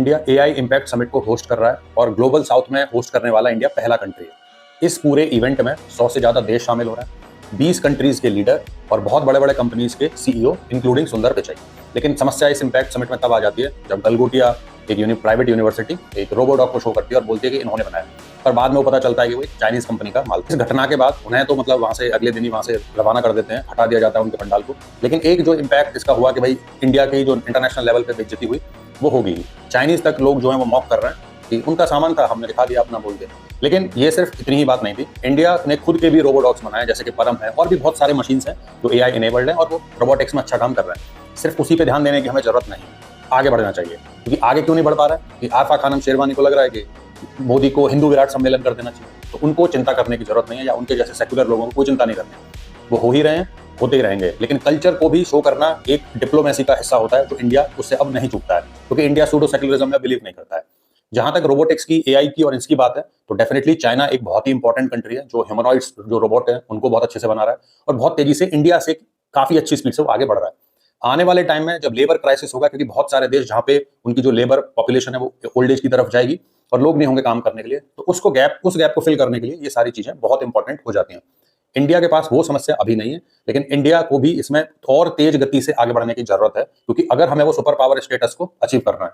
India AI impact summit को host कर रहा है और ग्लोबल साउथ में होस्ट करने वाला इंडिया पहला कंट्री है। इस पूरे इवेंट में 100 से ज्यादा देश शामिल हो रहे हैं, 20 कंट्रीज के लीडर और बहुत बड़े बड़े कंपनीज के सीईओ इंक्लूडिंग सुंदर पिचाई। लेकिन समस्या इस इम्पैक्ट समिट में तब आ जाती है जब गलगोटिया एक प्राइवेट यूनिवर्सिटी एक रोबोडॉग को शो करती है और बोलती है कि इन्होंने बनाया, पर बाद में वो पता चलता है कि वो चाइनीज कंपनी का माल। इस घटना के बाद उन्हें तो मतलब वहां से अगले दिन ही वहां से रवाना कर देते हैं, हटा दिया जाता है उनके पंडाल को। लेकिन एक जो इम्पैक्ट इसका हुआ कि भाई इंडिया की जो इंटरनेशनल लेवल पे बेइज्जती हुई वो होगी। चाइनीज तक लोग जो है वो मॉक कर रहे हैं कि उनका सामान था, हमने दिखा दिया अपना बोल के। लेकिन ये सिर्फ इतनी ही बात नहीं थी, इंडिया ने खुद के भी रोबोडॉग्स बनाए जैसे कि परम है और भी बहुत सारे मशीन्स हैं जो एआई इनेबल्ड है और वो रोबोटिक्स में अच्छा काम कर रहे हैं। सिर्फ उसी पे ध्यान देने की हमें जरूरत नहीं, आगे बढ़ना चाहिए। क्योंकि आगे क्यों नहीं बढ़ पा रहा है कि आरफा खानम शेरवानी को लग रहा है कि मोदी को हिंदू विराट सम्मेलन कर देना चाहिए, तो उनको चिंता करने की जरूरत नहीं है, या उनके जैसे सेक्युलर लोगों को कोई चिंता नहीं करनी। वो हो ही रहे हैं, होते ही रहेंगे। लेकिन कल्चर को भी शो करना एक डिप्लोमेसी का हिस्सा होता है, तो इंडिया उससे अब नहीं चूकता है क्योंकि इंडिया सूडो सेक्युलरिज्म में बिलीव नहीं करता है। जहां तक रोबोटिक्स की, एआई की और इसकी बात है, तो डेफिनेटली चाइना एक बहुत ही इंपॉर्टेंट कंट्री है जो ह्यूमनॉइड्स जो रोबोट है उनको बहुत अच्छे से बना रहा है और बहुत तेजी से इंडिया से काफी अच्छी स्पीड से वो आगे बढ़ रहा है। आने वाले टाइम में जब लेबर क्राइसिस होगा, क्योंकि बहुत सारे देश जहां पे उनकी जो लेबर पॉपुलेशन है वो ओल्ड एज की तरफ जाएगी और लोग नहीं होंगे काम करने के लिए, तो उस गैप को फिल करने के लिए ये सारी चीजें बहुत इंपॉर्टेंट हो जाती हैं। इंडिया के पास वो समस्या अभी नहीं है, लेकिन इंडिया को भी इसमें और तेज गति से आगे बढ़ने की जरूरत है, क्योंकि अगर हमें वो सुपर पावर स्टेटस को अचीव करना है